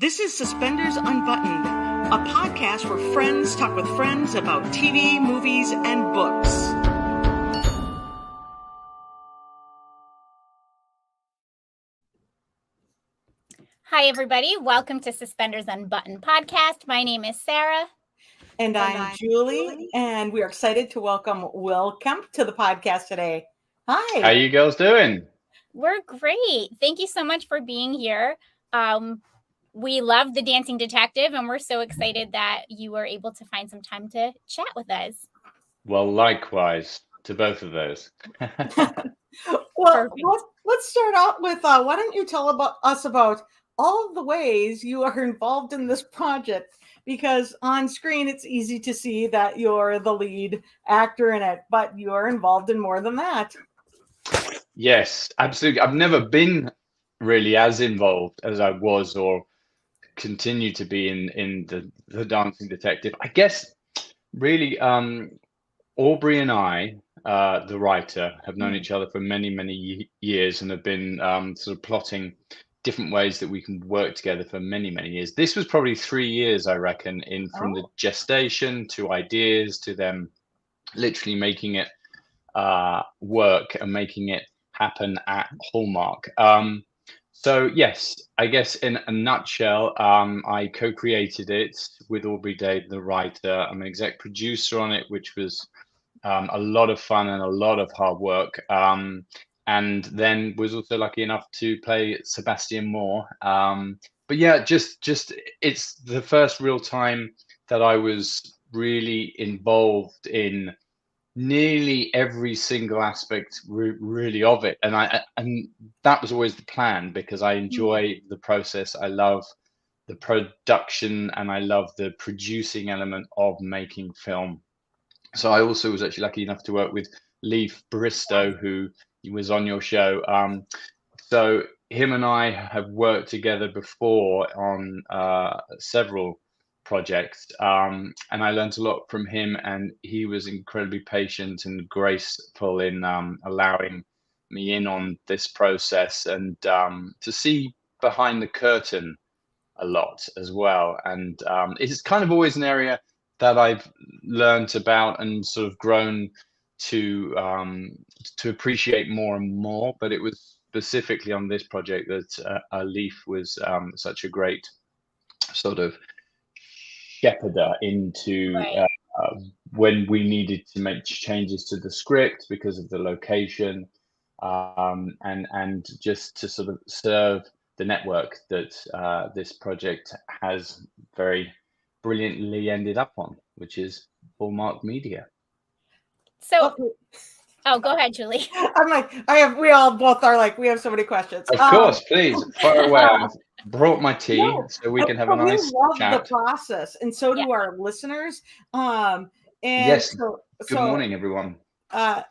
This is Suspenders Unbuttoned, a podcast where friends talk with friends about TV, movies, and books. Hi, everybody. Welcome to Suspenders Unbuttoned podcast. My name is Sarah. And I'm Julie, and we are excited to welcome Will Kemp to the podcast today. Hi. How you girls doing? We're great. Thank you so much for being here. We love The Dancing Detective, and we're so excited that you were able to find some time to chat with us. Well, likewise to both of those. Well, let's start out with, why don't you tell us about all of the ways you are involved in this project? Because on screen, it's easy to see that you're the lead actor in it, but you're involved in more than that. Yes, absolutely. I've never been really as involved as I was or continue to be in the Dancing Detective. I guess really Aubrey and I, the writer, have known each other for many years and have been sort of plotting different ways that we can work together for many years. This was probably 3 years, I reckon, from the gestation to ideas to them literally making it work and making it happen at Hallmark. So yes, I guess in a nutshell, I co-created it with Aubrey Day, the writer. I'm an exec producer on it, which was a lot of fun and a lot of hard work. And then was also lucky enough to play Sebastian Moore. But yeah, just it's the first real time that I was really involved in nearly every single aspect really of it, and that was always the plan, because I enjoy the process. I love the production and I love the producing element of making film. So I also was actually lucky enough to work with Leif Bristow, who was on your show. So him and I have worked together before on several projects, and I learned a lot from him, and he was incredibly patient and graceful in allowing me in on this process and to see behind the curtain a lot as well. And it's kind of always an area that I've learned about and sort of grown to appreciate more and more. But it was specifically on this project that Leif was such a great sort of shepherder into when we needed to make changes to the script because of the location, and just to sort of serve the network that this project has very brilliantly ended up on, which is Hallmark Media. So, go ahead, Julie. I'm like, we all both are like, we have so many questions. Of course, please fire away. I've brought my tea so we can have a nice we love chat. The process, and so do our listeners. And yes. Good morning, everyone. So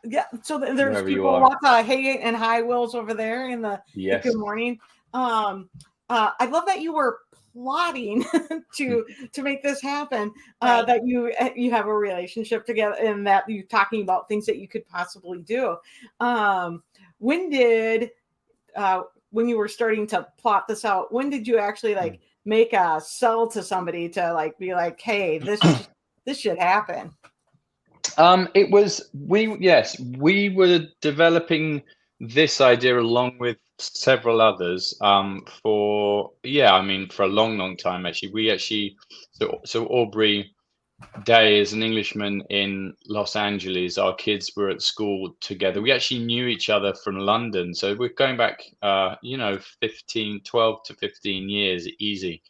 there's Wherever people, lots of hey and hi Wills over there in the good morning. I love that you were plotting to make this happen, that you have a relationship together, and that you're talking about things that you could possibly do. When you were starting to plot this out, when did you actually make a sell to somebody to be like, hey, this should happen? We were developing this idea along with several others for a long time. Actually, so Aubrey Day is an Englishman in Los Angeles. Our kids were at school together. We actually knew each other from London, so we're going back 12 to 15 years easy.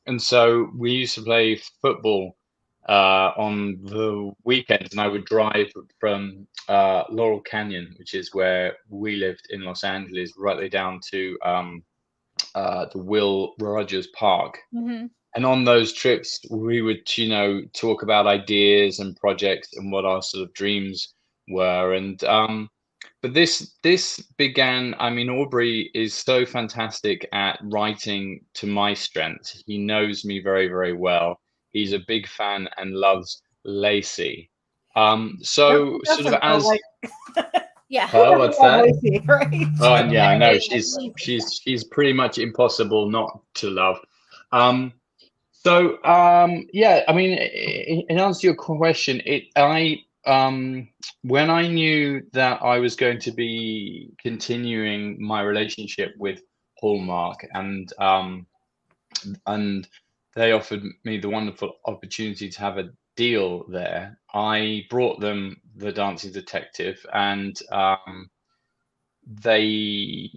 And so we used to play football on the weekends, and I would drive from Laurel Canyon, which is where we lived in Los Angeles, right way down to the Will Rogers Park. And on those trips, we would, talk about ideas and projects and what our sort of dreams were. And but this began. I mean, Aubrey is so fantastic at writing to my strengths. He knows me very well. He's a big fan and loves Lacey. So sort of as yeah. Oh, what's that? Lacey, right? Oh, yeah, I know she's pretty much impossible not to love. Yeah, I mean, in answer to your question, when I knew that I was going to be continuing my relationship with Hallmark, and they offered me the wonderful opportunity to have a deal there, I brought them The Dancing Detective, and they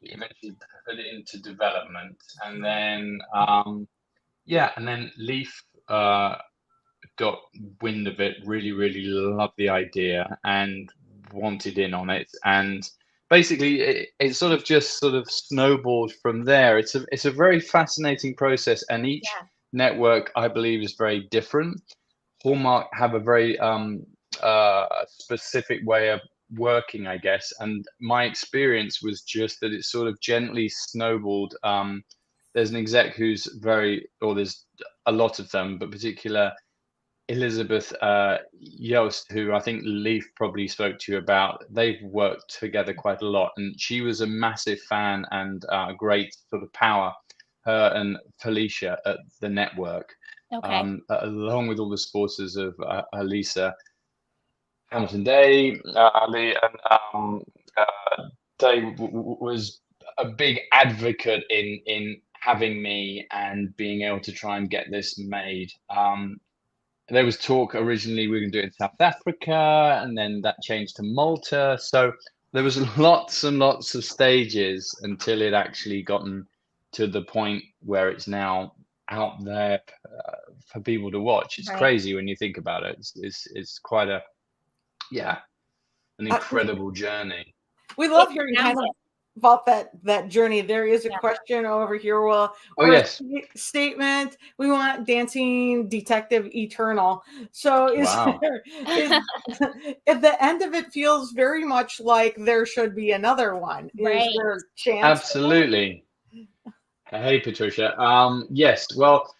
eventually put it into development, and then and then Leaf got wind of it, really loved the idea and wanted in on it, and basically it sort of just sort of snowballed from there. It's a very fascinating process, and each network, I believe, is very different. Hallmark have a very specific way of working, I guess, and my experience was just that it sort of gently snowballed. There's an exec who's there's a lot of them, but particular Elizabeth Yost, who I think Leaf probably spoke to you about. They've worked together quite a lot, and she was a massive fan and a great sort of power, her and Felicia at the network. Along with all the supporters of Lisa Hamilton Day, Lee, and Day was a big advocate in having me and being able to try and get this made. There was talk originally we were going to do it in South Africa, and then that changed to Malta. So there was lots and lots of stages until it actually gotten to the point where it's now out there for people to watch. It's crazy when you think about it. It's quite an incredible journey. We love hearing kind of about that journey. There is a question over here. Well, statement. We want Dancing Detective Eternal. So at the end of it feels very much like there should be another one. Is there a chance? Absolutely. Hey, Patricia. Yes. Well,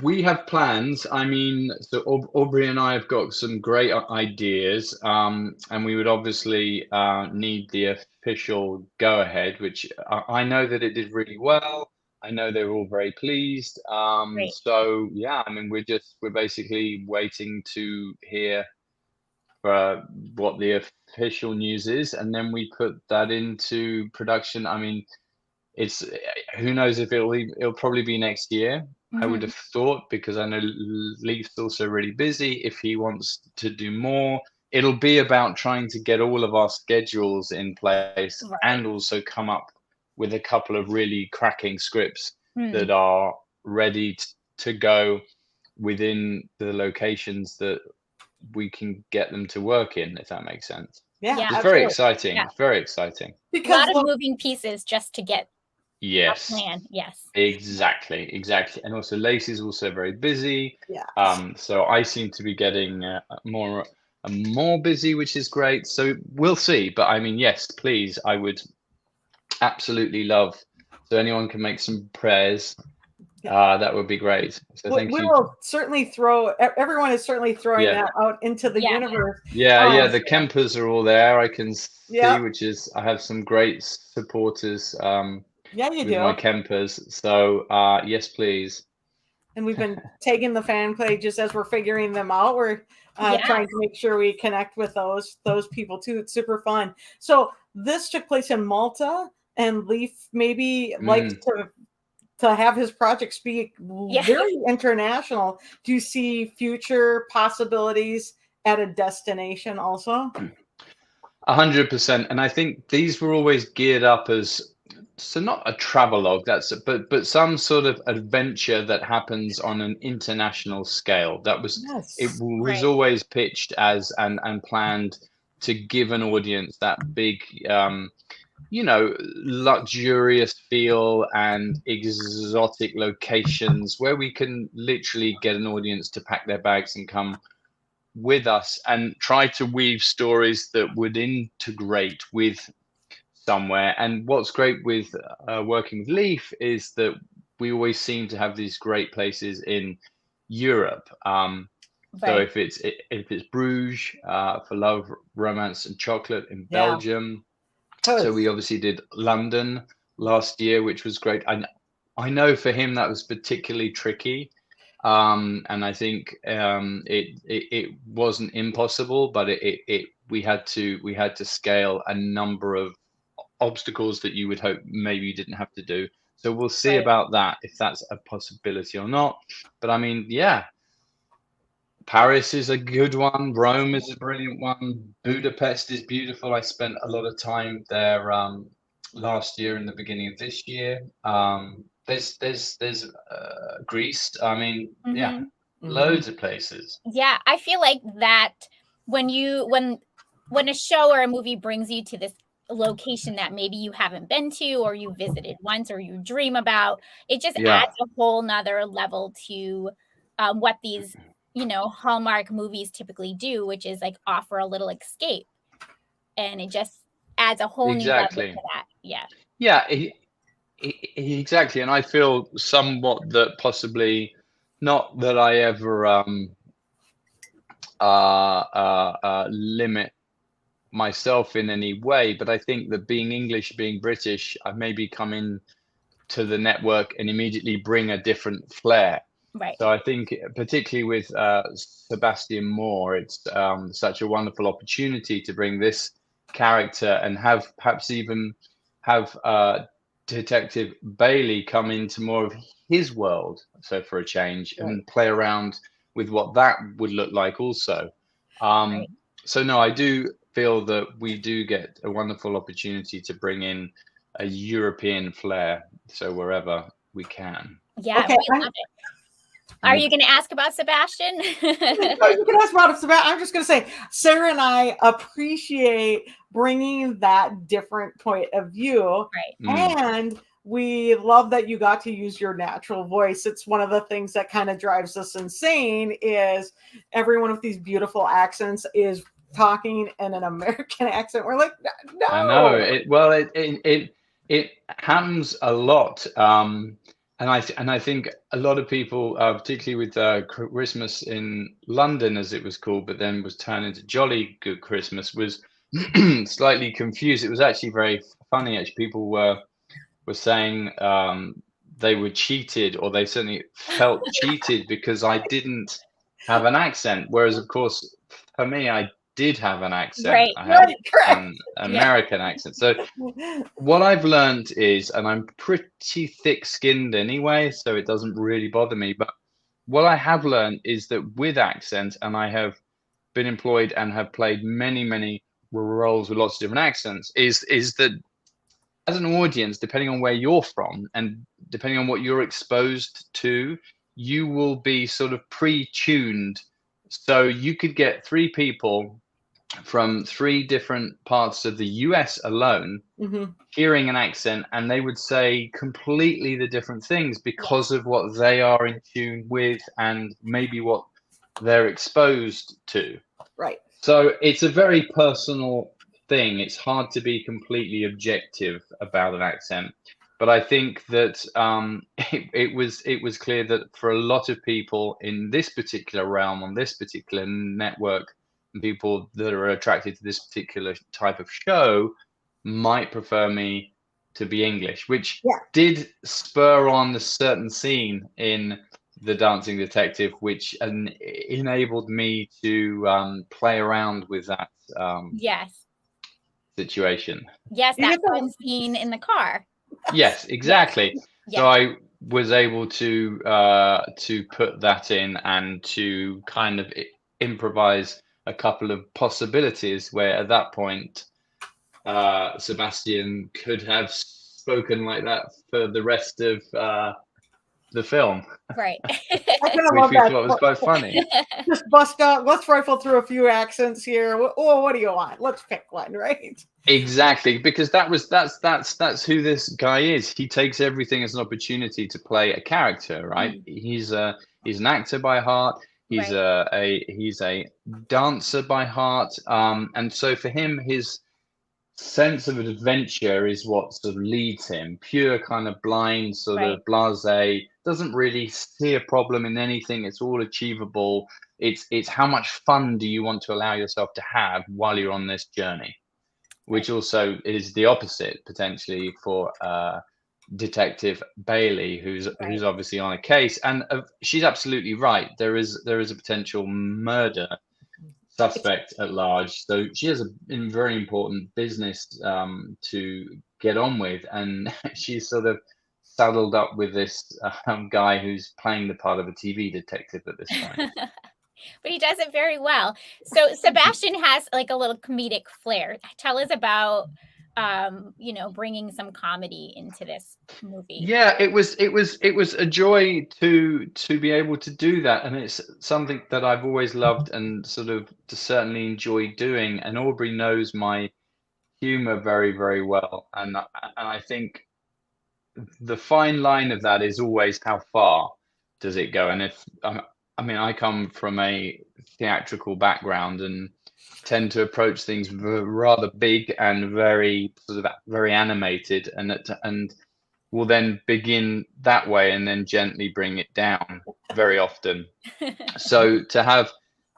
we have plans. I mean, so Aubrey and I have got some great ideas, and we would obviously need the official go-ahead, which I know that it did really well. I know they were all very pleased. So yeah, I mean, we're basically waiting to hear what the official news is, and then we put that into production. I mean, it's who knows if it'll probably be next year. I would have thought, because I know Leaf's also really busy. If he wants to do more, it'll be about trying to get all of our schedules in place and also come up with a couple of really cracking scripts that are ready to go within the locations that we can get them to work in, if that makes sense. It's very exciting. It's very exciting. Because a lot of moving pieces just to get Yes. plan. Yes. Exactly. And also Lacey's also very busy. So I seem to be getting more busy, which is great. So we'll see. But I mean, yes, please, I would absolutely love. So anyone can make some prayers. That would be great. So thank you. Will certainly everyone is certainly throwing that out into the universe. The Kempers are all there. I can see, which is, I have some great supporters. You do. My Kempers. So yes, please. And we've been taking the fan pages as we're figuring them out. We're trying to make sure we connect with those people too. It's super fun. So this took place in Malta, and Leaf maybe likes to have his projects be very international. Do you see future possibilities at a destination also? 100%. And I think these were always geared up as, so not a travelogue, but some sort of adventure that happens on an international scale. That was it was always pitched as and planned to give an audience that big luxurious feel and exotic locations where we can literally get an audience to pack their bags and come with us and try to weave stories that would integrate with somewhere. And what's great with working with Leaf is that we always seem to have these great places in Europe. So if it's Bruges for love, romance, and chocolate in Belgium. So we obviously did London last year, which was great. And I know for him that was particularly tricky. And I think it wasn't impossible, but we had to scale a number of obstacles that you would hope maybe you didn't have to do. So we'll see Right. about that, if that's a possibility or not. But I mean, yeah, Paris is a good one. Rome is a brilliant one. Budapest is beautiful. I spent a lot of time there last year and the beginning of this year. There's Greece. I mean, yeah, loads of places. Yeah, I feel like that when a show or a movie brings you to this location that maybe you haven't been to or you visited once or you dream about, it just adds a whole nother level to what these, you know, Hallmark movies typically do, which is like offer a little escape, and it just adds a whole new level to that. Yeah, exactly. And I feel somewhat that possibly, not that I ever limit myself in any way, but I think that being English, being British, I've maybe come in to the network and immediately bring a different flair. Right. So I think particularly with Sebastian Moore, it's such a wonderful opportunity to bring this character and have perhaps even have Detective Bailey come into more of his world, so for a change, and play around with what that would look like also. So no, I do feel that we do get a wonderful opportunity to bring in a European flair, so wherever we can. Yeah, okay, we love it. Are you going to ask about Sebastian? No, you can ask about Sebastian. I'm just going to say, Sarah and I appreciate bringing that different point of view. Right. And we love that you got to use your natural voice. It's one of the things that kind of drives us insane is every one of these beautiful accents is talking in an American accent. We're like, no. I know. It happens a lot. And I think a lot of people, particularly with Christmas in London, as it was called, but then was turned into Jolly Good Christmas, was slightly confused. It was actually very funny. Actually, people were saying they were cheated, or they certainly felt cheated because I didn't have an accent. Whereas, of course, for me, I did have an accent. Right. I had an American accent. So what I've learned is, and I'm pretty thick-skinned anyway, so it doesn't really bother me, but what I have learned is that with accents, and I have been employed and have played many roles with lots of different accents, is that as an audience, depending on where you're from and depending on what you're exposed to, you will be sort of pre-tuned. So you could get 3 people from 3 different parts of the US alone hearing an accent, and they would say completely the different things because of what they are in tune with and maybe what they're exposed to. Right. So it's a very personal thing. It's hard to be completely objective about an accent. But I think that it was clear that for a lot of people in this particular realm, on this particular network, and people that are attracted to this particular type of show might prefer me to be English, which did spur on a certain scene in The Dancing Detective, which enabled me to play around with that situation. Yes, that fun scene in the car. Yes, exactly. So I was able to put that in and to kind of improvise a couple of possibilities where at that point Sebastian could have spoken like that for the rest of the film. Right. I kind of love that. It was quite funny. Just bust out. Let's rifle through a few accents here. Oh, what do you want? Let's pick one, right? Exactly, because that's who this guy is. He takes everything as an opportunity to play a character, right? He's an actor by heart. He's a dancer by heart. And so for him, his sense of adventure is what sort of leads him. Pure kind of blind, sort of blasé, doesn't really see a problem in anything. It's all achievable. It's how much fun do you want to allow yourself to have while you're on this journey, which also is the opposite potentially for detective Bailey, who's obviously on a case, and she's absolutely right. There is a potential murder suspect at large, so she has a very important business to get on with, and she's sort of saddled up with this guy who's playing the part of a TV detective at this point. But he does it very well. So Sebastian has like a little comedic flair. Tell us about bringing some comedy into this movie. Yeah, it was a joy to be able to do that, and it's something that I've always loved and sort of to certainly enjoy doing. And Aubrey knows my humor very, very well, and I think the fine line of that is always how far does it go. And if I mean, I come from a theatrical background and tend to approach things rather big and very sort of very animated, and will then begin that way and then gently bring it down very often. So to have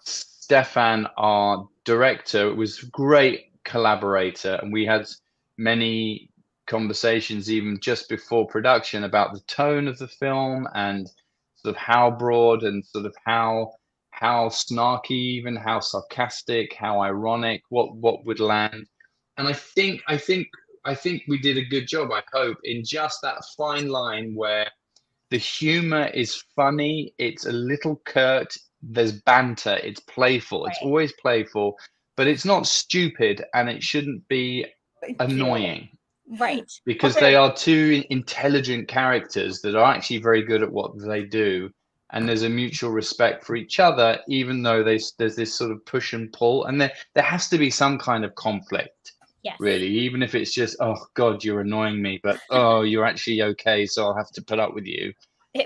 Stefan, our director, was a great collaborator, and we had many conversations even just before production about the tone of the film and sort of how broad and sort of how snarky, even how sarcastic, how ironic, what would land. And I think we did a good job, I hope, in just that fine line where the humor is funny, it's a little curt, there's banter, it's playful, it's always playful, but it's not stupid, and it shouldn't be annoying. Right. Because they are two intelligent characters that are actually very good at what they do. And there's a mutual respect for each other, even though there's this sort of push and pull. And there has to be some kind of conflict, really, even if it's just, oh, God, you're annoying me. But, oh, you're actually okay, so I'll have to put up with you.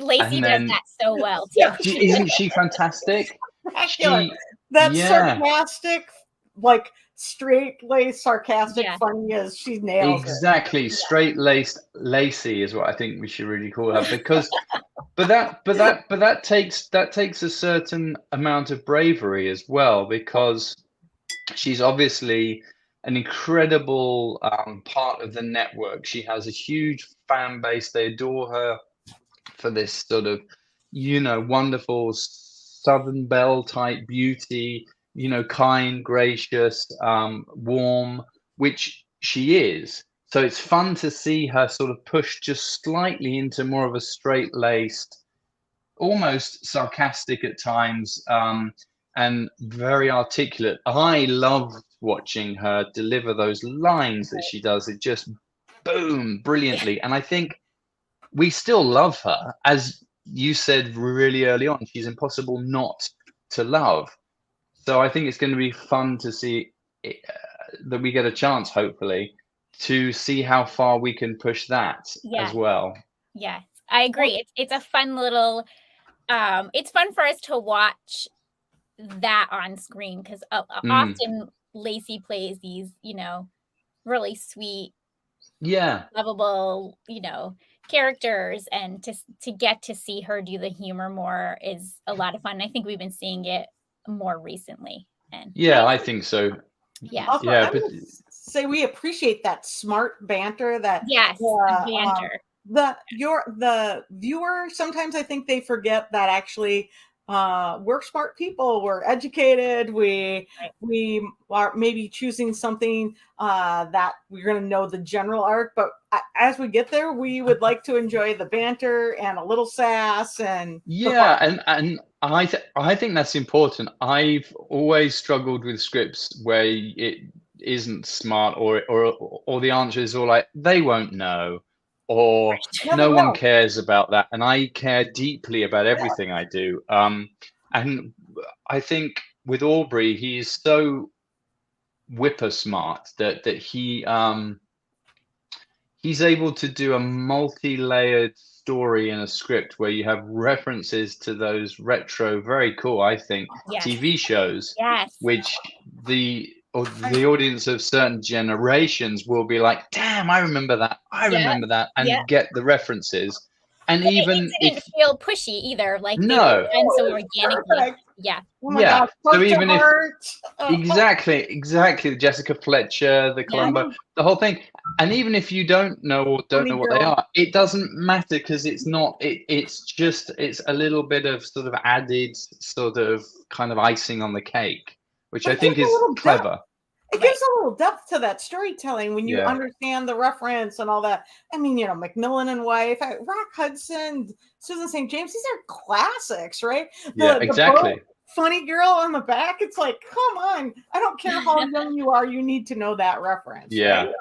Lacey does that so well, too. Isn't she fantastic? That's sarcastic, like straight-laced, sarcastic, funny as she nails it. Exactly, straight-laced Lacey is what I think we should really call her, because, but that takes a certain amount of bravery as well, because she's obviously an incredible part of the network. She has a huge fan base. They adore her for this sort of, wonderful Southern Belle type beauty. Kind, gracious, warm, which she is. So it's fun to see her sort of push just slightly into more of a straight-laced, almost sarcastic at times, and very articulate. I love watching her deliver those lines that she does. It just, boom, brilliantly. And I think we still love her. As you said really early on, she's impossible not to love. So I think it's going to be fun to see that we get a chance, hopefully, to see how far we can push that as well. Yes, I agree. It's a fun little, it's fun for us to watch that on screen, because often Lacey plays these, really sweet, lovable, characters, and to get to see her do the humor more is a lot of fun. I think we've been seeing it more recently, and I think so. But say we appreciate that smart banter. That banter. The viewer, sometimes I think they forget that actually we're smart people, we're educated, we are maybe choosing something that we're going to know the general arc, but as we get there, we would like to enjoy the banter and a little sass and and I think that's important. I've always struggled with scripts where it isn't smart, or the answer is all like, they won't know, or no one cares about that. And I care deeply about everything I do. And I think with Aubrey, he's so whipper smart that he's able to do a multi-layered story in a script where you have references to those retro, very cool, I think, TV shows, which the audience of certain generations will be like, damn, I remember that, and get the references. And even it didn't feel pushy either. Like they were done so organically. Perfect. Yeah. Oh my God. So even if heart. exactly, the Jessica Fletcher, the Columbo, the whole thing. And even if you don't know or don't know what they are, it doesn't matter because it's not. It's a little bit of sort of added sort of kind of icing on the cake, which I think is clever. It gives a little depth to that storytelling when you understand the reference and all that. I mean, Macmillan and Wife, Rock Hudson, Susan St. James, these are classics, right? Exactly. The funny girl on the back, it's like, come on. I don't care how young you are, you need to know that reference. Yeah. Right?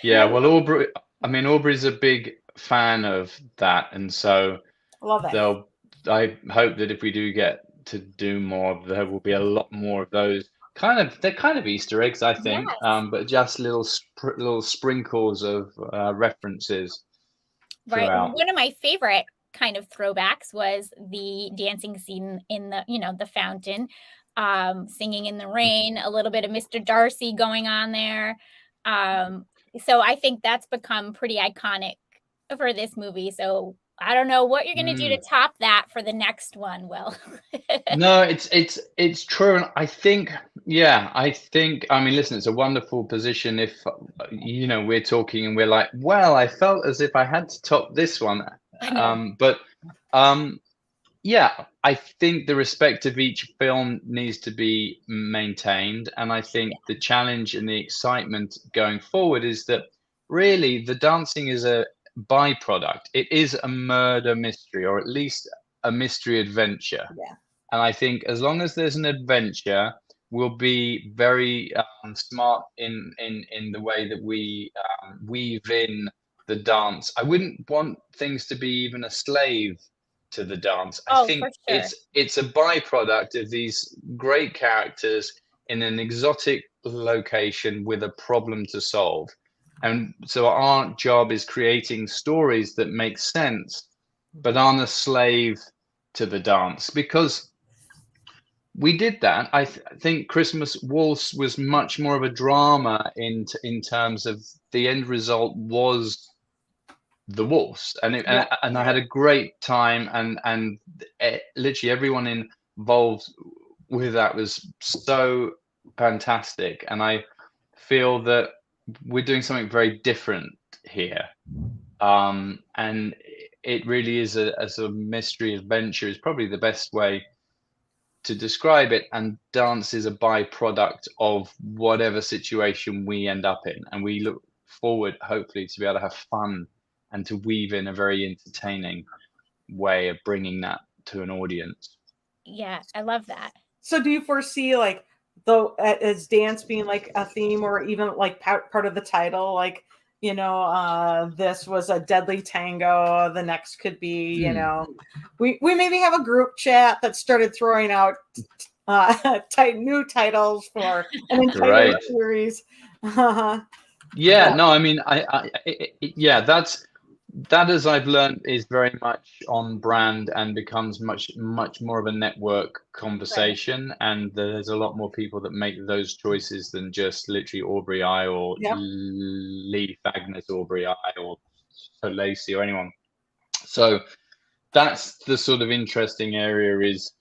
Yeah. Well, Aubrey's a big fan of that. And so love that. I hope that if we do get to do more, there will be a lot more of those. They're kind of Easter eggs, I think, but just little sprinkles of references throughout. Right. One of my favorite kind of throwbacks was the dancing scene in the, the fountain, singing in the rain, a little bit of Mr. Darcy going on there. So I think that's become pretty iconic for this movie. So I don't know what you're going to do to top that for the next one, Will. No, it's true. And I think, I mean, listen, it's a wonderful position if, we're talking and we're like, well, I felt as if I had to top this one. I think the respect of each film needs to be maintained. And I think the challenge and the excitement going forward is that really the dancing is a byproduct. It is a murder mystery, or at least a mystery adventure. Yeah. And I think as long as there's an adventure, we'll be very smart in the way that we weave in the dance. I wouldn't want things to be even a slave to the dance. I think it's a byproduct of these great characters in an exotic location with a problem to solve. And so our job is creating stories that make sense, but aren't a slave to the dance, because we did that. I think Christmas Waltz was much more of a drama in terms of the end result was the waltz, and I had a great time, and literally everyone involved with that was so fantastic, and I feel that we're doing something very different here, and it really is a sort of mystery adventure is probably the best way to describe it, and dance is a byproduct of whatever situation we end up in, and we look forward hopefully to be able to have fun and to weave in a very entertaining way of bringing that to an audience. Yeah, I love that. So do you foresee as dance being like a theme, or even like part of the title, like, this was a deadly tango, the next could be, we maybe have a group chat that started throwing out new titles for an entire series. No, I mean, that, as I've learned, is very much on brand and becomes much more of a network conversation. Right. And there's a lot more people that make those choices than just literally Aubrey I or Lee Agnes Aubrey I or Lacey or anyone. So that's the sort of interesting area, is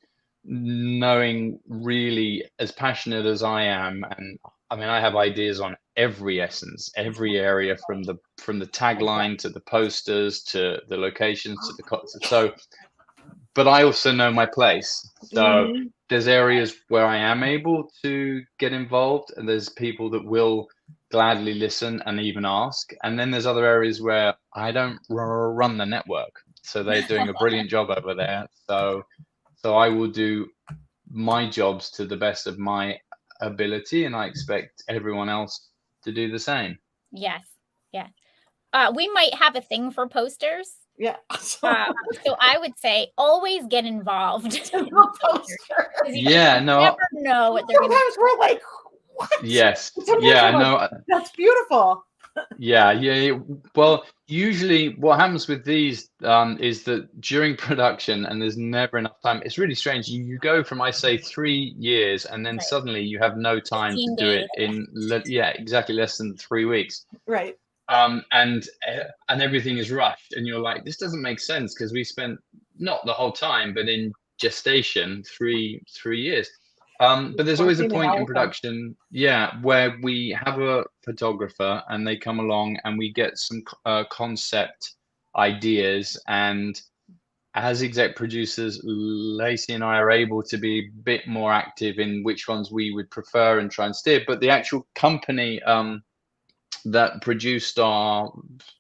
knowing, really, as passionate as I am, and I mean, I have ideas on every essence, every area, from the tagline to the posters to the locations to the concerts. So, but I also know my place. So there's areas where I am able to get involved, and there's people that will gladly listen and even ask. And then there's other areas where I don't run the network. So they're doing a brilliant job over there. So I will do my jobs to the best of my ability, and I expect everyone else to do the same. Yes. Yeah. We might have a thing for posters. Yeah. So I would say always get involved. Yeah. No. Never know what they're going to. Sometimes we're like, what? Yes. Yeah. No. That's beautiful. Yeah. Well, usually what happens with these is that during production, and there's never enough time. It's really strange. You go from, I say, 3 years, and then suddenly you have no time to do it in, exactly, less than 3 weeks. Right. and everything is rushed, and you're like, this doesn't make sense, because we spent not the whole time, but in gestation, three years. But there's always a point in production, where we have a photographer and they come along and we get some concept ideas, and as exec producers, Lacey and I are able to be a bit more active in which ones we would prefer and try and steer. But the actual company that produced our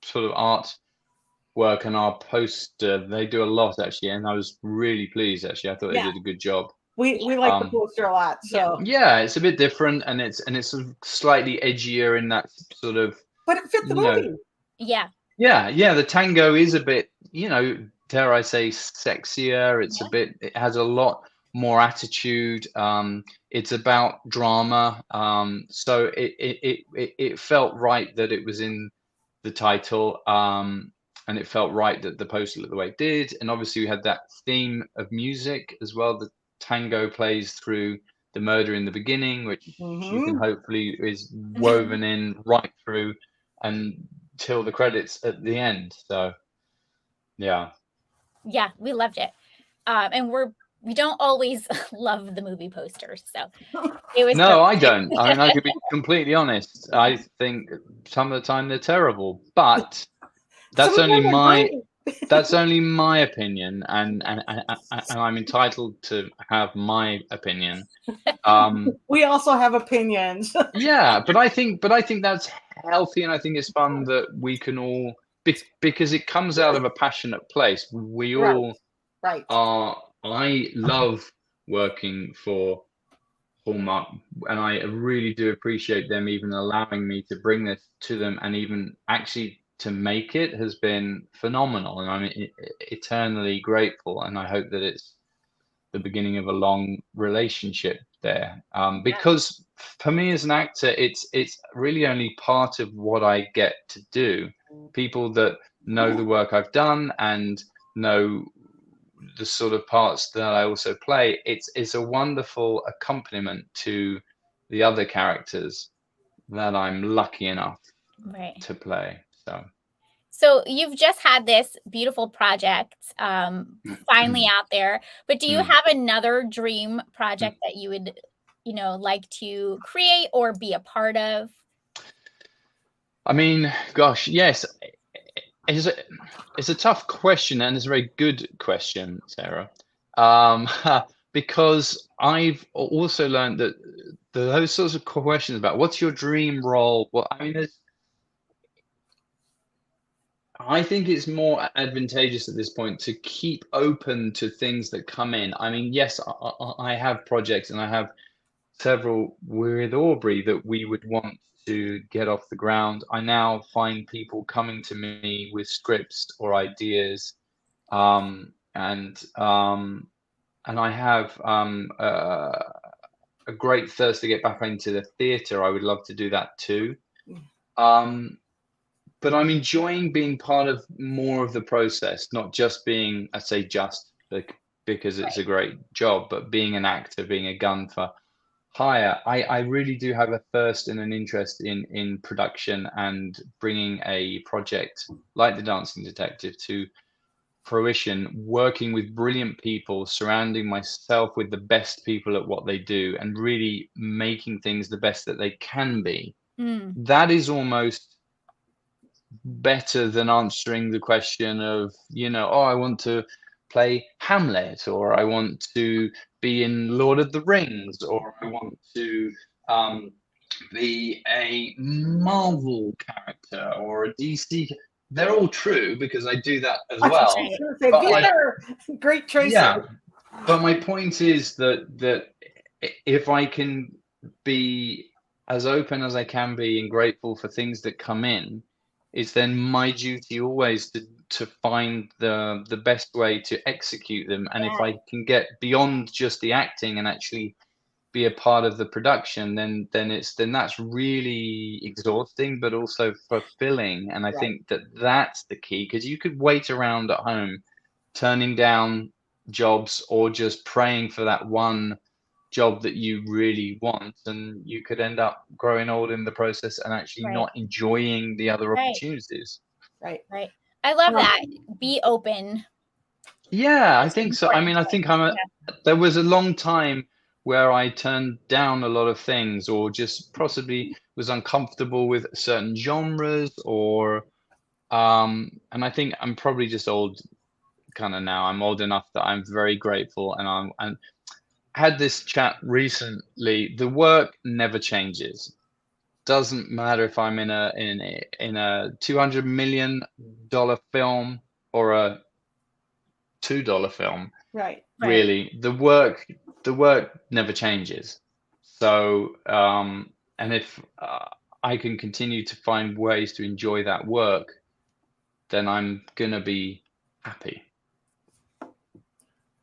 sort of art work and our poster, they do a lot, actually, and I was really pleased, actually. I thought they did a good job. We like the poster a lot, so it's a bit different, and it's sort of slightly edgier in that sort of, but it fit the movie. The tango is a bit, dare I say, sexier. It's a bit, it has a lot more attitude. It's about drama. So it felt right that it was in the title, and it felt right that the poster looked the way it did. And obviously we had that theme of music as well. The tango plays through the murder in the beginning, which you can hopefully is woven in right through until the credits at the end. So we loved it. And we don't always love the movie posters, so it was I don't. I mean, I could be completely honest. I think some of the time they're terrible, but that's only my opinion, and I'm entitled to have my opinion. We also have opinions. but I think that's healthy, and I think it's fun that we can all, because it comes out of a passionate place. We all are. I love working for Hallmark, and I really do appreciate them even allowing me to bring this to them, and even actually to make it has been phenomenal, and I'm eternally grateful, and I hope that it's the beginning of a long relationship there, because for me as an actor, it's really only part of what I get to do. People that know the work I've done and know the sort of parts that I also play, it's a wonderful accompaniment to the other characters that I'm lucky enough to play. So you've just had this beautiful project finally out there, but do you have another dream project that you would, like to create or be a part of? I mean, gosh, yes. It's a tough question, and it's a very good question, Sarah, because I've also learned that those sorts of questions about what's your dream role. Well, I mean, I think it's more advantageous at this point to keep open to things that come in. I mean, yes, I have projects, and I have several with Aubrey that we would want to get off the ground. I now find people coming to me with scripts or ideas, and I have a great thirst to get back into the theatre. I would love to do that too. But I'm enjoying being part of more of the process, not just being, I say just because it's a great job, but being an actor, being a gun for hire. I really do have a thirst and an interest in production and bringing a project like The Dancing Detective to fruition, working with brilliant people, surrounding myself with the best people at what they do, and really making things the best that they can be. That is almost better than answering the question of, I want to play Hamlet, or I want to be in Lord of the Rings, or I want to be a Marvel character or a DC. They're all true because I do that as well. Great choices. But my point is that if I can be as open as I can be and grateful for things that come in, it's then my duty always to find the best way to execute them. And if I can get beyond just the acting and actually be a part of the production, then that's really exhausting, but also fulfilling. And I think that's the key, because you could wait around at home turning down jobs or just praying for that one job that you really want, and you could end up growing old in the process and actually not enjoying the other opportunities. Right. I love that. Be open. Yeah, I think so. I mean, I think there was a long time where I turned down a lot of things, or just possibly was uncomfortable with certain genres, or and I think I'm probably just old kind of now. I'm old enough that I'm very grateful, and I had this chat recently. The work never changes. Doesn't matter if I'm in a $200 million film or a $2 film. Right. Really, the work never changes. So and if I can continue to find ways to enjoy that work, then I'm gonna be happy.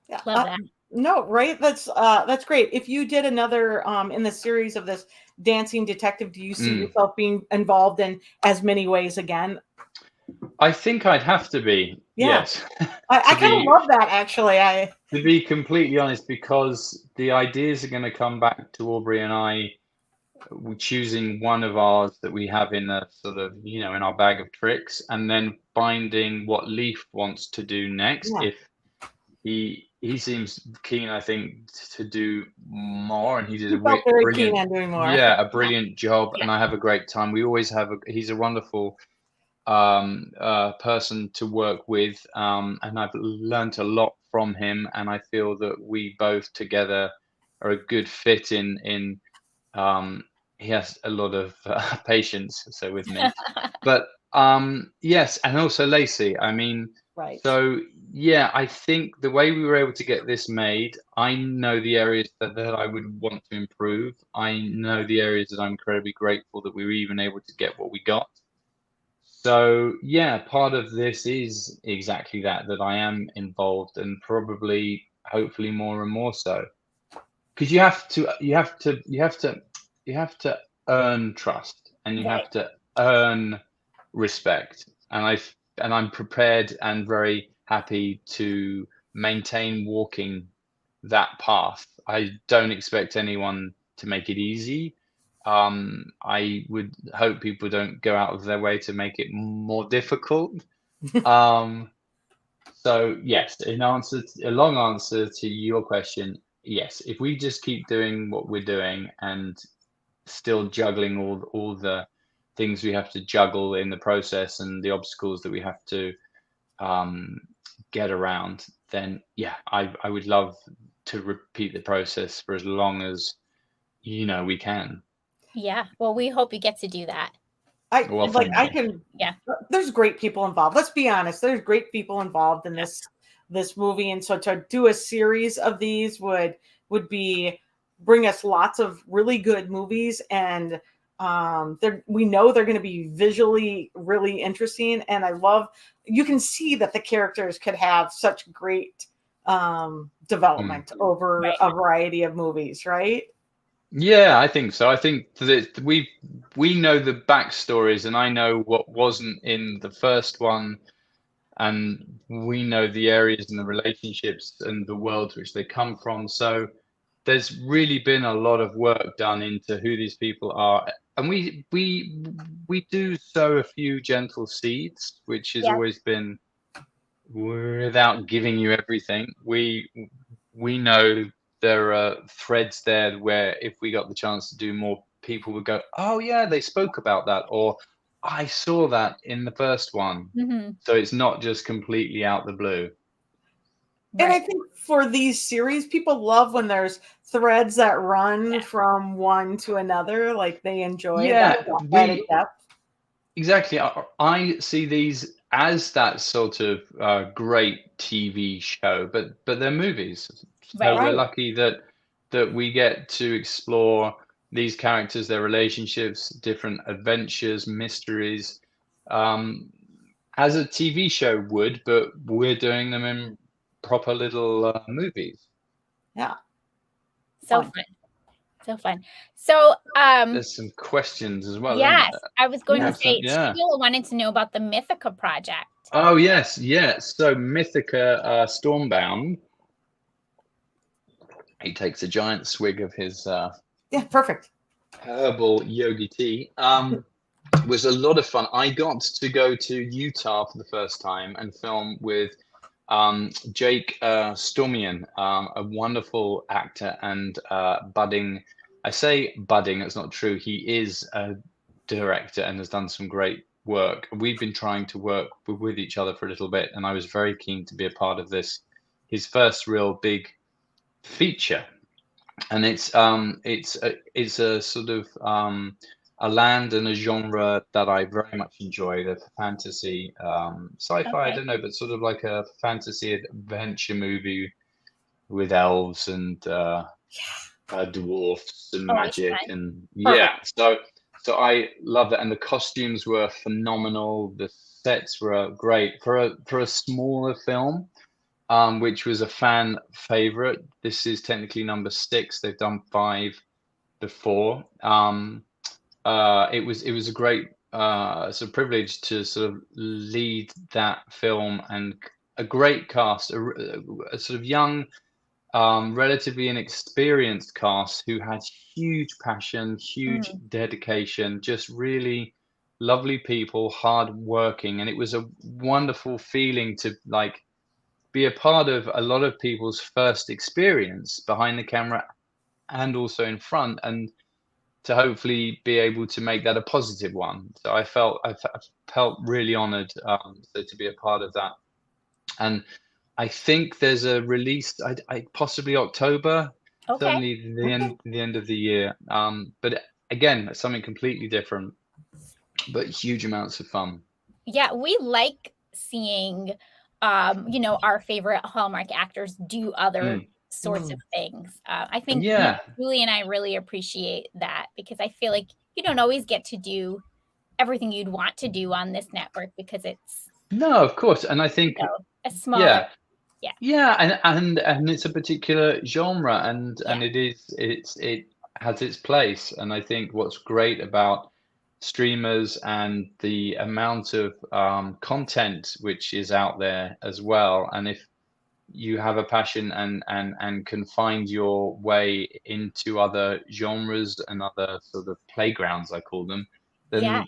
Yeah. Love that. No, right? That's great. If you did another in the series of this dancing detective, do you see yourself being involved in as many ways again? I think I'd have to be. Yeah. Yes. I kind of love that, actually. To be completely honest, because the ideas are going to come back to Aubrey and I. We're choosing one of ours that we have in a sort of, in our bag of tricks, and then finding what Leaf wants to do next. Yeah. If he seems keen, I think, to do more, and he did a very keen on doing more. a brilliant job, and I have a great time. We always have he's a wonderful person to work with, and I've learned a lot from him, and I feel that we both together are a good fit in he has a lot of patience, so with me. But yes, and also Lacey. I mean, so yeah, I think the way we were able to get this made, I know the areas that I would want to improve. I know the areas that I'm incredibly grateful that we were even able to get what we got. So yeah, part of this is exactly that I am involved, and probably, hopefully, more and more so. Because you have to earn trust, and you have to earn respect, and I'm prepared and very happy to maintain walking that path. I don't expect anyone to make it easy. I would hope people don't go out of their way to make it more difficult. So yes, a long answer to your question, yes. If we just keep doing what we're doing and still juggling all the things we have to juggle in the process and the obstacles that we have to get around, then yeah, I would love to repeat the process for as long as we can. Yeah, well, we hope you get to do that. There's great people involved. Let's be honest. There's great people involved in this movie, and so to do a series of these would bring us lots of really good movies, and we know they're going to be visually really interesting. And you can see that the characters could have such great development over a variety of movies, right? Yeah, I think so. I think that we know the backstories, and I know what wasn't in the first one, and we know the areas and the relationships and the worlds which they come from. So there's really been a lot of work done into who these people are, and we do sow a few gentle seeds, which has always been, without giving you everything. We know there are threads there where if we got the chance to do more, people would go, oh yeah, they spoke about that, or I saw that in the first one. So it's not just completely out the blue. And I think for these series, people love when there's threads that run from one to another. Like they enjoy that added depth. Exactly. I see these as that sort of great TV show, but they're movies. So we're lucky that we get to explore these characters, their relationships, different adventures, mysteries, as a TV show would, but we're doing them in proper little movies. Yeah. So fun. So there's some questions as well. Yes, I was going to say, Sheila wanted to know about the Mythica project. Oh yes. So Mythica Stormbound he takes a giant swig of his perfect herbal yogi tea. Was a lot of fun. I got to go to Utah for the first time and film with Jake Stormian, a wonderful actor and budding. I say budding, it's not true. He is a director and has done some great work. We've been trying to work with each other for a little bit, and I was very keen to be a part of this, his first real big feature. And it's a sort of a land and a genre that I very much enjoy, the fantasy, sci-fi, I don't know, but sort of like a fantasy adventure movie with elves and dwarfs and magic, and so I love it. And the costumes were phenomenal. The sets were great for a smaller film. Which was a fan favorite. This is technically number 6. They've done 5 before. It was a great sort of privilege to sort of lead that film, and a great cast, a sort of young, relatively inexperienced cast who had huge passion, huge dedication, just really lovely people, hard working, and it was a wonderful feeling to like be a part of a lot of people's first experience behind the camera and also in front, and to hopefully be able to make that a positive one. So I felt really honored to be a part of that. And I think there's a release, I possibly October, certainly the end of the year. But again, it's something completely different, but huge amounts of fun. Yeah, we like seeing our favorite Hallmark actors do other sorts of things. I think Julie and I really appreciate that, because I feel like you don't always get to do everything you'd want to do on this network, because it's of course. And I think a smaller and it's a particular genre, and it has its place. And I think what's great about streamers and the amount of content which is out there as well, and if you have a passion and can find your way into other genres and other sort of playgrounds, I call them, then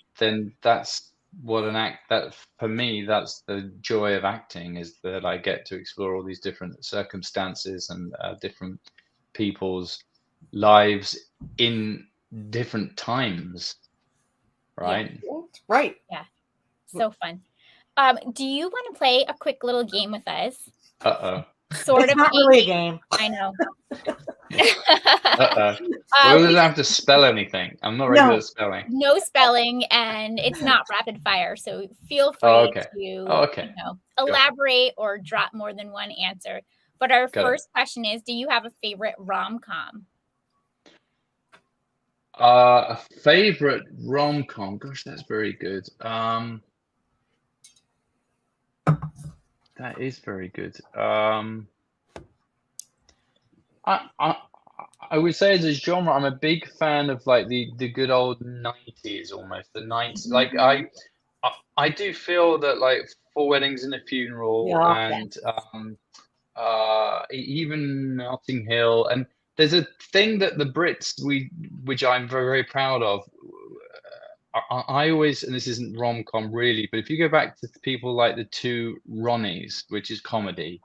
that's what that for me, that's the joy of acting, is that I get to explore all these different circumstances and different people's lives in different times. Right. Yeah. So fun. Do you want to play a quick little game with us? Sort it's of. Not really a game. I know. We don't have to spell anything. I'm not really good at spelling. No spelling, and it's not rapid fire, so feel free to elaborate or drop more than one answer. But our first question is, do you have a favorite rom-com? A favorite rom-com? Gosh, that's very good. That is very good. I would say as a genre, I'm a big fan of like the good old 90s, almost the 90s. Like I do feel that like Four Weddings and a Funeral and even Notting Hill, and there's a thing that the Brits which I'm very, very proud of. I always, and this isn't rom-com really, but if you go back to people like the Two Ronnies, which is comedy,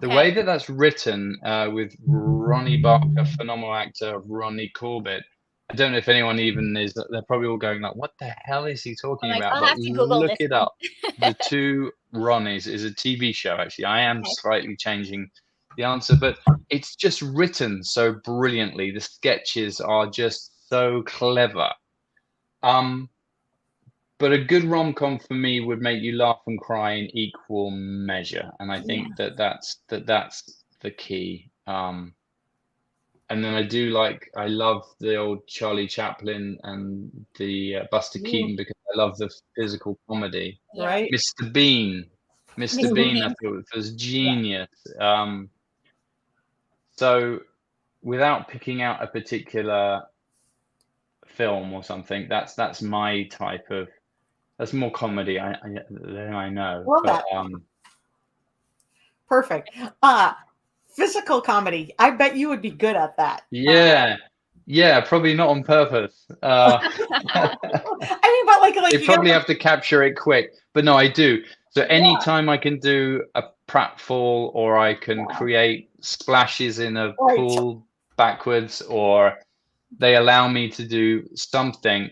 the way that that's written with Ronnie Barker, phenomenal actor, Ronnie Corbett. I don't know if anyone even is. They're probably all going like, "What the hell is he talking about?" But look it up. The Two Ronnies is a TV show. Actually, I am slightly changing the answer, but it's just written so brilliantly. The sketches are just so clever. But a good rom-com for me would make you laugh and cry in equal measure, and I think that's the key. And then I love the old Charlie Chaplin and the Buster Keaton, because I love the physical comedy. Right. Mr. Bean, I thought was genius. So without picking out a particular film or something, that's my type of. That's more comedy than I know. Love that. Perfect. physical comedy. I bet you would be good at that. Yeah, probably not on purpose. I mean, but like You you probably gotta, have to capture it quick, but no, I do. So yeah, anytime I can do a pratfall, or I can create splashes in a right. pool backwards, or they allow me to do something,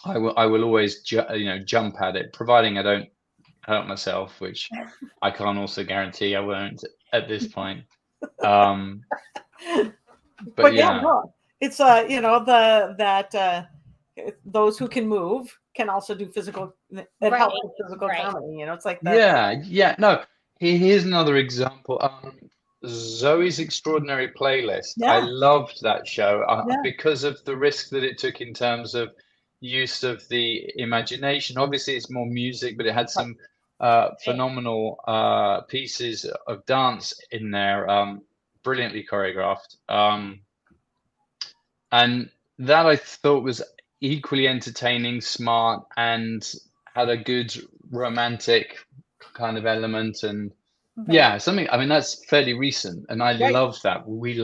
I will always jump at it, providing I don't hurt myself, which I can't also guarantee I won't at this point. But yeah, yeah, no, it's those who can move can also do physical. That helps with physical comedy. It's like that. yeah. No, here's another example. Zoe's Extraordinary Playlist. I Yeah, loved that show yeah, because of the risk that it took in terms of use of the imagination. Obviously, it's more music, but it had some phenomenal pieces of dance in there, brilliantly choreographed. And that I thought was equally entertaining, smart, and had a good romantic kind of element. And yeah, something, I mean, that's fairly recent, and I right. loved that. We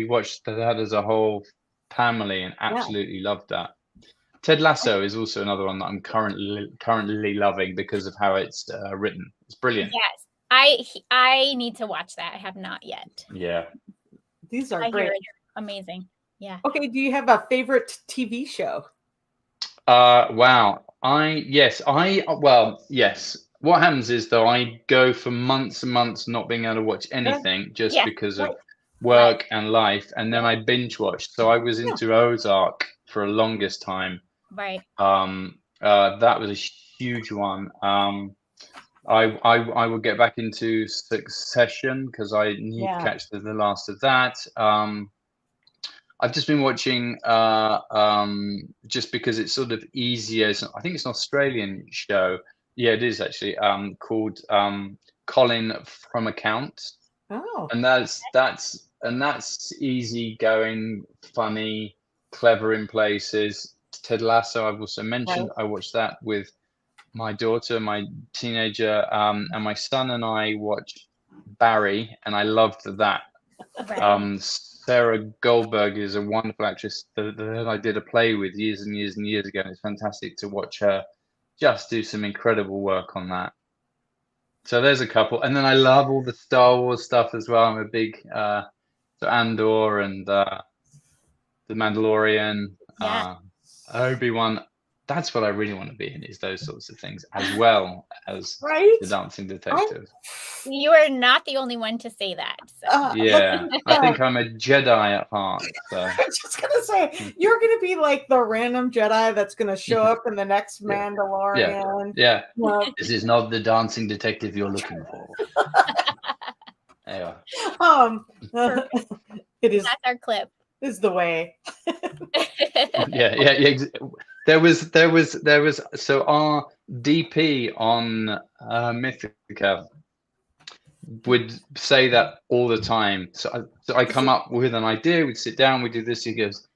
watched that as a whole family and absolutely loved that. Ted Lasso is also another one that I'm currently loving because of how it's written. It's brilliant. Yes, I need to watch that. I have not yet. Yeah, These are I great. hear it's amazing. Yeah. Okay, do you have a favorite TV show? Wow. Yes. What happens is, though, I go for months and months not being able to watch anything just because of work and life, and then I binge watch. So I was into Ozark for a longest time. Right. That was a huge one. I will get back into Succession because I need to catch the last of that. I've just been watching just because it's sort of easier. I think it's an Australian show. Yeah, it is actually called Colin from Accounts. Oh, And that's easy going, funny, clever in places. Ted Lasso, I've also mentioned. I watched that with my daughter, my teenager, and my son and I watched Barry, and I loved that. Sarah Goldberg is a wonderful actress that I did a play with years and years and years ago, and it's fantastic to watch her just do some incredible work on that. So there's a couple, and then I love all the Star Wars stuff as well. I'm a big so Andor and The Mandalorian, Obi-Wan. That's what I really want to be in, is those sorts of things, as well as the Dancing Detective. You are not the only one to say that. So. Yeah, I think I'm a Jedi at heart. So. I was just gonna say, you're gonna be like the random Jedi that's gonna show up in the next Mandalorian. Yeah. This is not the Dancing Detective you're looking for. Anyway. It is. That's our clip. Is the way. Yeah. There was. So our DP on Mythica would say that all the time. So I come up with an idea. We'd sit down. We do this. He goes,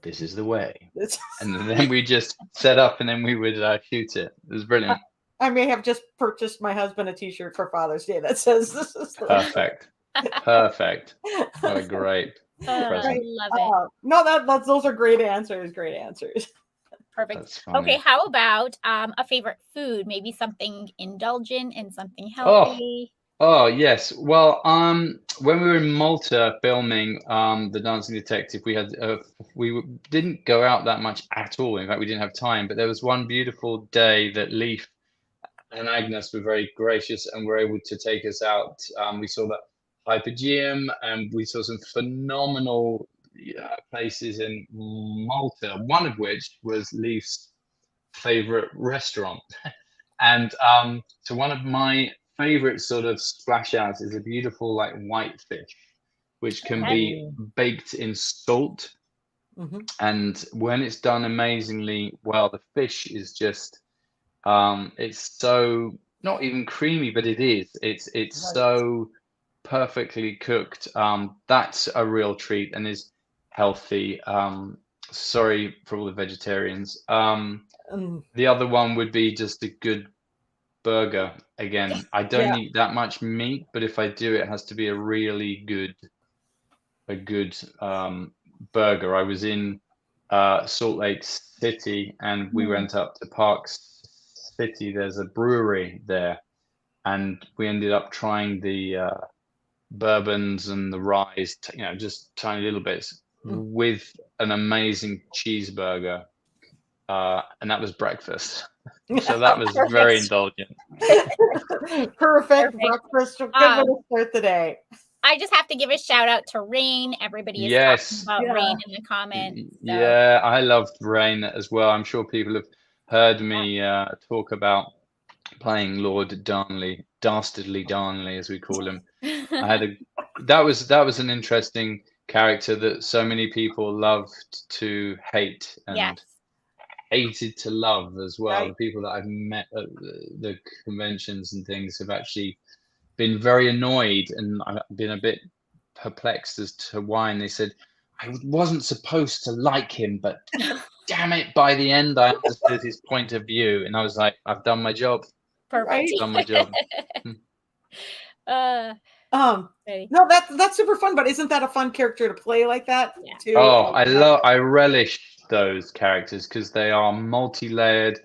"This is the way," and then we just set up, and then we would shoot it. It was brilliant. I may have just purchased my husband a T-shirt for Father's Day that says "This is the perfect." Perfect. What a great present. I love it. No, those are great answers. Great answers. Perfect. Okay, how about a favorite food? Maybe something indulgent and something healthy. Oh yes. Well, when we were in Malta filming The Dancing Detective, we didn't go out that much at all. In fact, we didn't have time. But there was one beautiful day that Leif and Agnes were very gracious and were able to take us out. We saw the Hypogeum, and we saw some phenomenal places in Malta, one of which was Leif's favorite restaurant. And so one of my favorite sort of splash outs is a beautiful like white fish, which can be baked in salt. And when it's done amazingly well, the fish is just it's so not even creamy, but it is. It's so perfectly cooked. That's a real treat and is healthy. Sorry for all the vegetarians. The other one would be just a good burger again. I don't eat that much meat, but if I do, it has to be a really good burger. I was in Salt Lake City, and we went up to Park City. There's a brewery there, and we ended up trying the bourbons and the ryes, just tiny little bits, with an amazing cheeseburger, and that was breakfast. So that was very indulgent. Perfect breakfast. Good way to start the day. I just have to give a shout out to Rain. Everybody is talking about Rain in the comments. So. Yeah, I loved Rain as well. I'm sure people have heard me talk about playing Lord Darnley, Dastardly Darnley, as we call him. That was an interesting character that so many people loved to hate and hated to love as well. Right. The people that I've met at the conventions and things have actually been very annoyed, and I've been a bit perplexed as to why. And they said, I wasn't supposed to like him, but damn it, by the end I understood his point of view. And I was like, I've done my job. Perfect. I've done my job. No, that's super fun, but isn't that a fun character to play like that too? Oh, I relish those characters because they are multi-layered.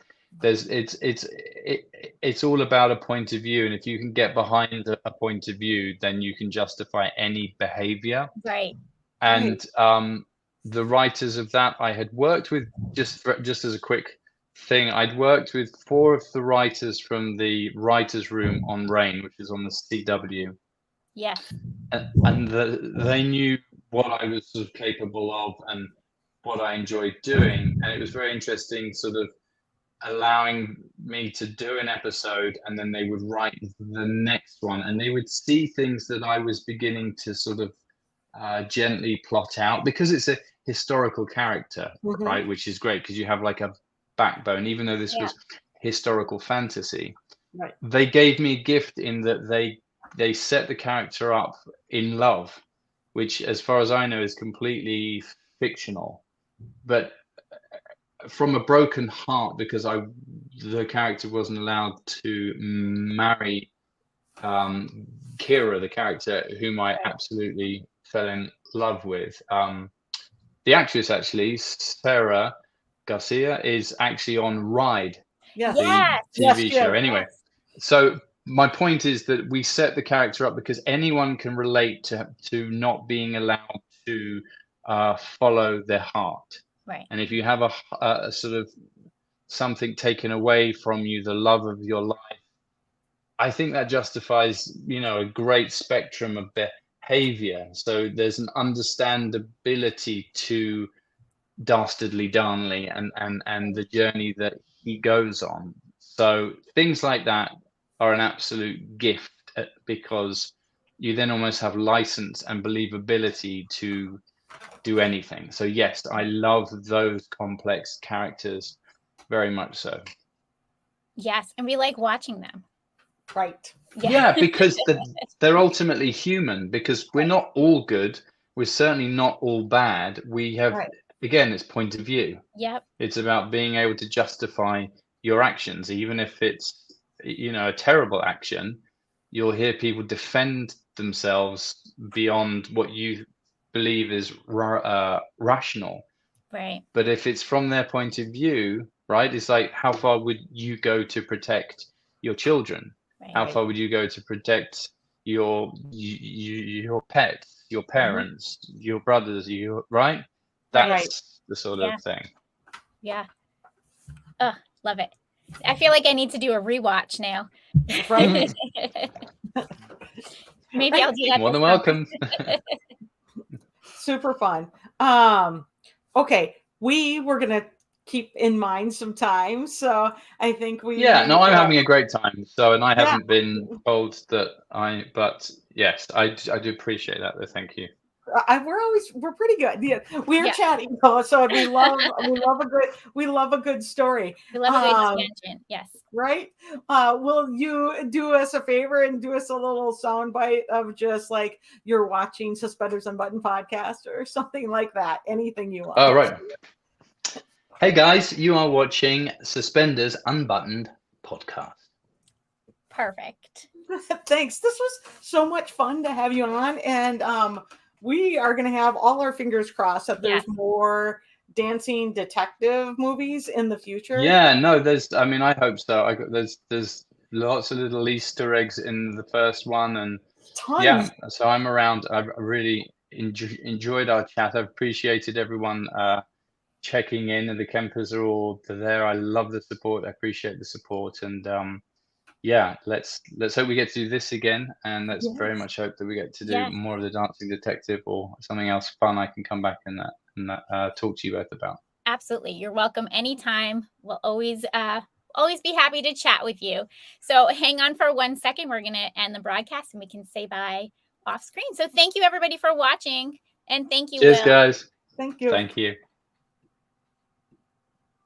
It's all about a point of view, and if you can get behind a point of view, then you can justify any behavior. Right. And the writers of that I had worked with, just as a quick thing, I'd worked with 4 of the writers from the writers' room on Rain, which is on the CW. Yeah. And they knew what I was sort of capable of and what I enjoyed doing, and it was very interesting, sort of allowing me to do an episode, and then they would write the next one, and they would see things that I was beginning to sort of gently plot out, because it's a historical character, right? Which is great because you have like a backbone, even though this was historical fantasy. Right. They gave me a gift in that they set the character up in love, which, as far as I know, is completely fictional, but from a broken heart, because the character wasn't allowed to marry Kira, the character whom I absolutely fell in love with. The actress, actually, Sarah Garcia, is actually on Ride, the TV show. Anyway, so my point is that we set the character up because anyone can relate to not being allowed to follow their heart. Right. And if you have a sort of something taken away from you, the love of your life, I think that justifies, a great spectrum of behavior. So there's an understandability to Dastardly Darnley and the journey that he goes on. So things like that are an absolute gift, because you then almost have license and believability to do anything. So yes, I love those complex characters very much so. Yes, and we like watching them. Right. Yeah, because they're ultimately human, because we're not all good. We're certainly not all bad. We have, again, it's point of view. Yep. It's about being able to justify your actions, even if it's, a terrible action. You'll hear people defend themselves beyond what you believe is rational. Right. But if it's from their point of view, right, it's like, how far would you go to protect your children? Right. How far would you go to protect your pets, your parents, your brothers, right? That's the sort of thing. Yeah. Oh, love it. I feel like I need to do a rewatch now. Right. Maybe I'll do that. More than welcome. Super fun. Okay, we were gonna keep in mind some time, so I think we. Yeah, no, I'm having a great time. So, and I haven't been told that but yes, I do appreciate that. Though, thank you. We're pretty good. Yeah, we're chatting, so we love a good story. We love a good tangent. Yes. Right. Will you do us a favor and do us a little sound bite of just like you're watching Suspenders Unbuttoned podcast or something like that? Anything you want. Oh, right. Hey guys, you are watching Suspenders Unbuttoned podcast. Perfect. Thanks. This was so much fun to have you on. And we are going to have all our fingers crossed that there's more dancing detective movies in the future. Yeah, no, I hope so. There's lots of little Easter eggs in the first one, and Tons. so I'm around. I've really enjoyed our chat. I've appreciated everyone checking in, and the Kempers are all there. I love the support. I appreciate the support, and let's hope we get to do this again, and let's very much hope that we get to do more of the Dancing Detective or something else fun I can come back and talk to you both about. Absolutely. You're welcome anytime. We'll always be happy to chat with you. So hang on for 1 second. We're going to end the broadcast and we can say bye off screen. So thank you everybody for watching. And thank you, Cheers, Will. guys. Thank you. Thank you.